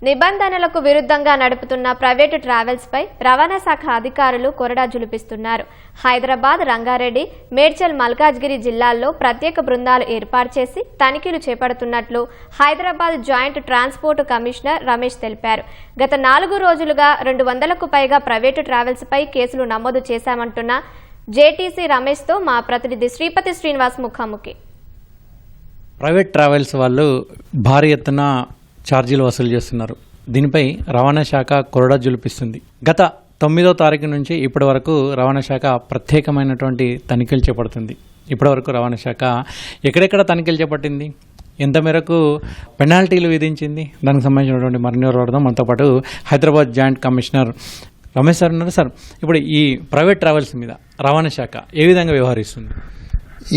నిబంధనలకు విరుద్ధంగా నడుపుతున్న ప్రైవేటు ట్రావెల్స్ పై రవాణా శాఖ అధికారులు కొరడా జులిపిస్తున్నారు. హైదరాబాద్, రంగారెడ్డి, మేడ్చల్, మల్కాజ్గిరి జిల్లాల్లో ప్రత్యేక బృందాలు ఏర్పాటు చేసి తనిఖీలు చేపడుతున్నట్లు Hyderabad joint transport commissioner Ramesh తెలిపారు. గత 4 రోజులుగా 200కు పైగా ప్రైవేటు ట్రావెల్స్ పై కేసులు నమోదు చేశామంటున్న జేటీసీ రమేష్తో మా ప్రతినిధి శ్రీపతి శ్రీనివాస్ ముఖాముఖి. ప్రైవేట్ ట్రావెల్స్ వాళ్ళు భారీ ఎత్తున ఛార్జీలు వసూలు చేస్తున్నారు. దీనిపై రవాణా శాఖ కొరడా జులిపిస్తుంది. గత 9వ తారీఖు నుంచి ఇప్పటి వరకు రవాణా శాఖ ప్రత్యేకమైనటువంటి తనిఖీలు చేపడుతుంది. ఇప్పటి వరకు రవాణా శాఖ ఎక్కడెక్కడ తనిఖీలు చేపట్టింది, ఎంత మేరకు పెనాల్టీలు విధించింది, దానికి సంబంధించినటువంటి మరిన్ని వివరాలు మనతో పాటు Hyderabad joint commissioner Ramesh sir ఉన్నారు. సార్, ఇప్పుడు ఈ ప్రైవేట్ ట్రావెల్స్ మీద రవాణా శాఖ ఏ విధంగా వ్యవహరిస్తుంది?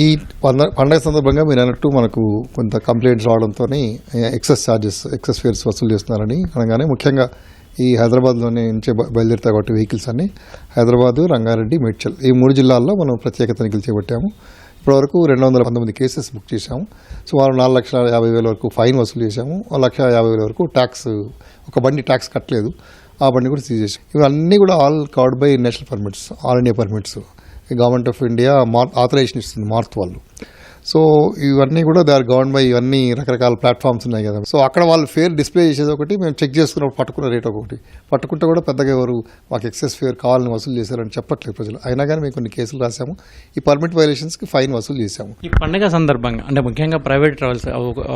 ఈ పండగ సందర్భంగా మీరు అన్నట్టు మనకు కొంత కంప్లైంట్స్ రావడంతో ఎక్సెస్ ఫేర్స్ వసూలు చేస్తున్నారని అనగానే, ముఖ్యంగా ఈ హైదరాబాద్లోనే నుంచి బయలుదేరుతాయి కాబట్టి వెహికల్స్ అన్ని హైదరాబాదు, రంగారెడ్డి, మేడ్చల్ ఈ 3 జిల్లాల్లో మనం ప్రత్యేక తనిఖీలు చేపట్టాము. ఇప్పటివరకు 219 కేసెస్ బుక్ చేశాము. సుమారు 4,50,000 వరకు ఫైన్ వసూలు చేశాము. 1,50,000 వరకు ట్యాక్స్, ఒక బండి ట్యాక్స్ కట్టలేదు, ఆ బండి కూడా సీజ్ చేసాం. ఇవన్నీ కూడా all covered by national permits, all India permits. Government of India authorization ఇస్తుంది మార్త్ వాళ్ళు. సో ఇవన్నీ కూడా దే ఆర్ గవర్న్ బై, ఇవన్నీ రకరకాల ప్లాట్ఫామ్స్ ఉన్నాయి కదా. సో అక్కడ వాళ్ళు ఫేర్ డిస్ప్లే చేసేది ఒకటి, మేము చెక్ చేసుకున్నప్పుడు పట్టుకున్న రేట్ ఒకటి. పట్టుకుంటే కూడా పెద్దగా ఎవరు మాకు ఎక్సెస్ ఫేర్ కావాలని వసూలు చేశారని చెప్పట్లేదు ప్రజలు. అయినా కానీ మేము కొన్ని కేసులు రాసాము. ఈ పర్మిట్ వైలేషన్స్కి ఫైన్ వసూలు చేశాము. ఈ పండుగ సందర్భంగా అంటే ముఖ్యంగా ప్రైవేట్ ట్రావెల్స్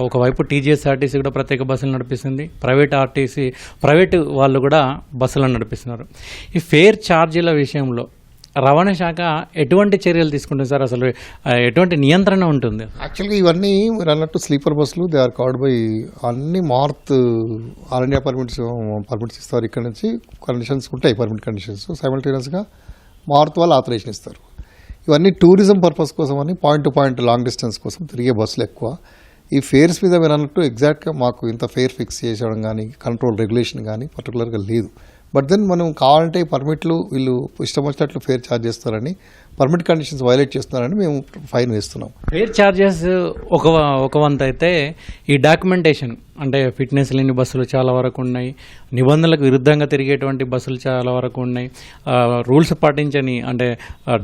ఒకవైపు టీజీఎస్ఆర్టీసీ కూడా ప్రత్యేక బస్సులు నడిపిస్తుంది, ప్రైవేట్ వాళ్ళు కూడా బస్సులను నడిపిస్తున్నారు. ఈ ఫేర్ ఛార్జీల విషయంలో రవాణా శాఖ ఎటువంటి చర్యలు తీసుకుంటుంది సార్? అసలు ఎటువంటి నియంత్రణ ఉంటుంది? యాక్చువల్గా ఇవన్నీ మీరు అన్నట్టు స్లీపర్ బస్సులు దే ఆర్ కవర్డ్ బై అన్ని మార్త్ ఆల్ ఇండియా పర్మిట్స్ ఇస్తారు. ఇక్కడ నుంచి కండిషన్స్ ఉంటాయి, పర్మిట్ కండిషన్స్. సైమల్టేనియస్గా మార్త్ వాళ్ళు ఆథరైజేషన్ ఇస్తారు. ఇవన్నీ టూరిజం పర్పస్ కోసం అని, point to point long distance కోసం తిరిగే బస్సులు ఎక్కువ. ఈ ఫేర్స్ మీద మీరు అన్నట్టు ఎగ్జాక్ట్గా మాకు ఇంత ఫేర్ ఫిక్స్ చేసేయడం కానీ, కంట్రోల్ రెగ్యులేషన్ కానీ పర్టికులర్గా లేదు. బట్ దెన్ మనం కావాలంటే పర్మిట్లు వీళ్ళు ఇష్టం వచ్చినట్లు ఫేర్ ఛార్జ్ చేస్తారని, పర్మిట్ కండిషన్స్ వైలేట్ చేస్తున్నారని మేము ఫైన్ వేస్తున్నాం. ఫేర్ ఛార్జెస్ ఒక వంత అయితే, ఈ డాక్యుమెంటేషన్ అంటే ఫిట్నెస్ లేని బస్సులు చాలా వరకు ఉన్నాయి, నిబంధనలకు విరుద్ధంగా తిరిగేటువంటి బస్సులు చాలా వరకు ఉన్నాయి, రూల్స్ పాటించని అంటే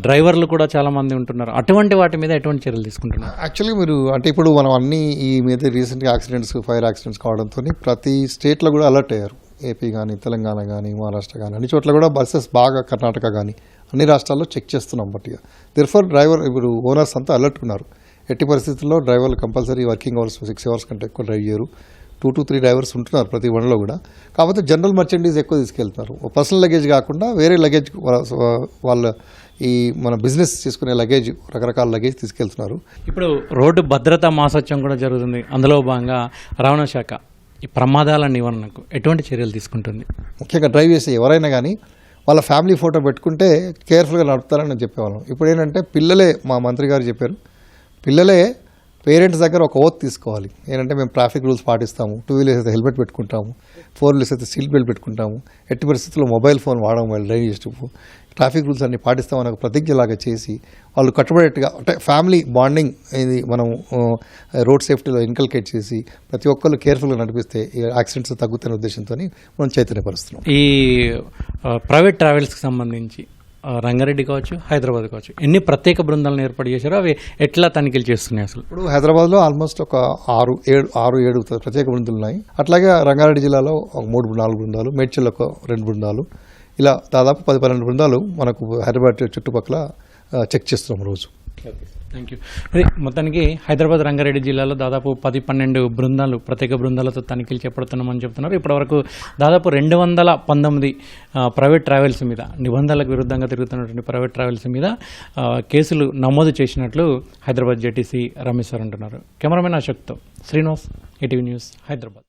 డ్రైవర్లు కూడా చాలా మంది ఉంటున్నారు. అటువంటి వాటి మీద ఎటువంటి చర్యలు తీసుకుంటున్నారు? యాక్చువల్లీ మీరు అంటే ఇప్పుడు మనం అన్ని ఈ మీద రీసెంట్గా ఫైర్ యాక్సిడెంట్స్ కావడంతో ప్రతి స్టేట్లో కూడా అలర్ట్ అయ్యారు. ఏపీ కానీ, తెలంగాణ కానీ, మహారాష్ట్ర కానీ, అన్ని చోట్ల కూడా బస్సెస్ బాగా, కర్ణాటక కానీ అన్ని రాష్ట్రాల్లో చెక్ చేస్తున్నాం. బట్ దేర్ఫోర్ డ్రైవర్ ఇప్పుడు ఓనర్స్ అంతా అలర్ట్ ఉన్నారు. ఎట్టి పరిస్థితుల్లో డ్రైవర్లు కంపల్సరీ వర్కింగ్ అవర్స్ 6 hours కంటే ఎక్కువ డ్రైవ్ చేయరు. 2 to 3 డ్రైవర్స్ ఉంటున్నారు ప్రతి బండిలో కూడా. కాకపోతే జనరల్ మర్చెండీస్ ఎక్కువ తీసుకెళ్తున్నారు. పర్సనల్ లగేజ్ కాకుండా వేరే లగేజ్, వాళ్ళ ఈ మన బిజినెస్ చేసుకునే లగేజ్, రకరకాల లగేజ్ తీసుకెళ్తున్నారు. ఇప్పుడు రోడ్డు భద్రతా మాసోత్సవం కూడా జరుగుతుంది. అందులో భాగంగా రవాణా శాఖ ఈ ప్రమాదాల నివారణకు ఎటువంటి చర్యలు తీసుకుంటుంది? ముఖ్యంగా డ్రైవ్ చేసే ఎవరైనా కానీ వాళ్ళ ఫ్యామిలీ ఫోటో పెట్టుకుంటే కేర్ఫుల్గా నడుపుతారని చెప్పేవాళ్ళం. ఇప్పుడు ఏంటంటే పిల్లలే, మా మంత్రి గారు చెప్పారు, పిల్లలే పేరెంట్స్ దగ్గర ఒక ఓత్ తీసుకోవాలి. ఏంటంటే మేము ట్రాఫిక్ రూల్స్ పాటిస్తాము, 2 wheelers అయితే హెల్మెట్ పెట్టుకుంటాము, 4 wheelers అయితే సీట్ బెల్ట్ పెట్టుకుంటాము, ఎట్టి పరిస్థితుల్లో మొబైల్ ఫోన్ వాడడం వాళ్ళు డ్రైవ్ చేసేటప్పుడు ట్రాఫిక్ రూల్స్ అన్ని పాటిస్తామని ఒక ప్రతిజ్ఞలాగా చేసి వాళ్ళు కట్టుబడేట్టుగా, అంటే ఫ్యామిలీ బాండింగ్ ఇది మనం రోడ్ సేఫ్టీలో ఇన్కల్కేట్ చేసి ప్రతి ఒక్కళ్ళు కేర్ఫుల్గా నడిపిస్తే యాక్సిడెంట్స్ తగ్గుతున్న ఉద్దేశంతో మనం చైతన్యపరుస్తున్నాం. ఈ ప్రైవేట్ ట్రావెల్స్కి సంబంధించి రంగారెడ్డి కావచ్చు, హైదరాబాద్ కావచ్చు, ఎన్ని ప్రత్యేక బృందాలను ఏర్పాటు చేశారో అవి ఎట్లా తనిఖీలు చేస్తున్నాయి? అసలు ఇప్పుడు హైదరాబాద్లో ఆల్మోస్ట్ ఒక 6-7 ప్రత్యేక బృందాలు ఉన్నాయి. అట్లాగే రంగారెడ్డి జిల్లాలో 3-4 బృందాలు, మేడ్చల్లో ఒక 2 బృందాలు, ఇలా దాదాపు 10-12 బృందాలు మనకు హైదరాబాద్ చుట్టుపక్కల చెక్ చేస్తున్నాం రోజు. Thank you. అదే మొత్తానికి హైదరాబాద్, రంగారెడ్డి జిల్లాలో దాదాపు 10-12 బృందాలు, ప్రత్యేక బృందాలతో తనిఖీలు చేపడుతున్నామని చెప్తున్నారు. ఇప్పటివరకు దాదాపు 219 ప్రైవేట్ ట్రావెల్స్ మీద, నిబంధనలకు విరుద్ధంగా తిరుగుతున్నటువంటి ప్రైవేట్ ట్రావెల్స్ మీద కేసులు నమోదు చేసినట్లు హైదరాబాద్ జేటీసీ రమేష్ సార్ అంటున్నారు. కెమెరామెన్ అశోక్తో శ్రీనివాస్, ఈటీవీ న్యూస్, హైదరాబాద్.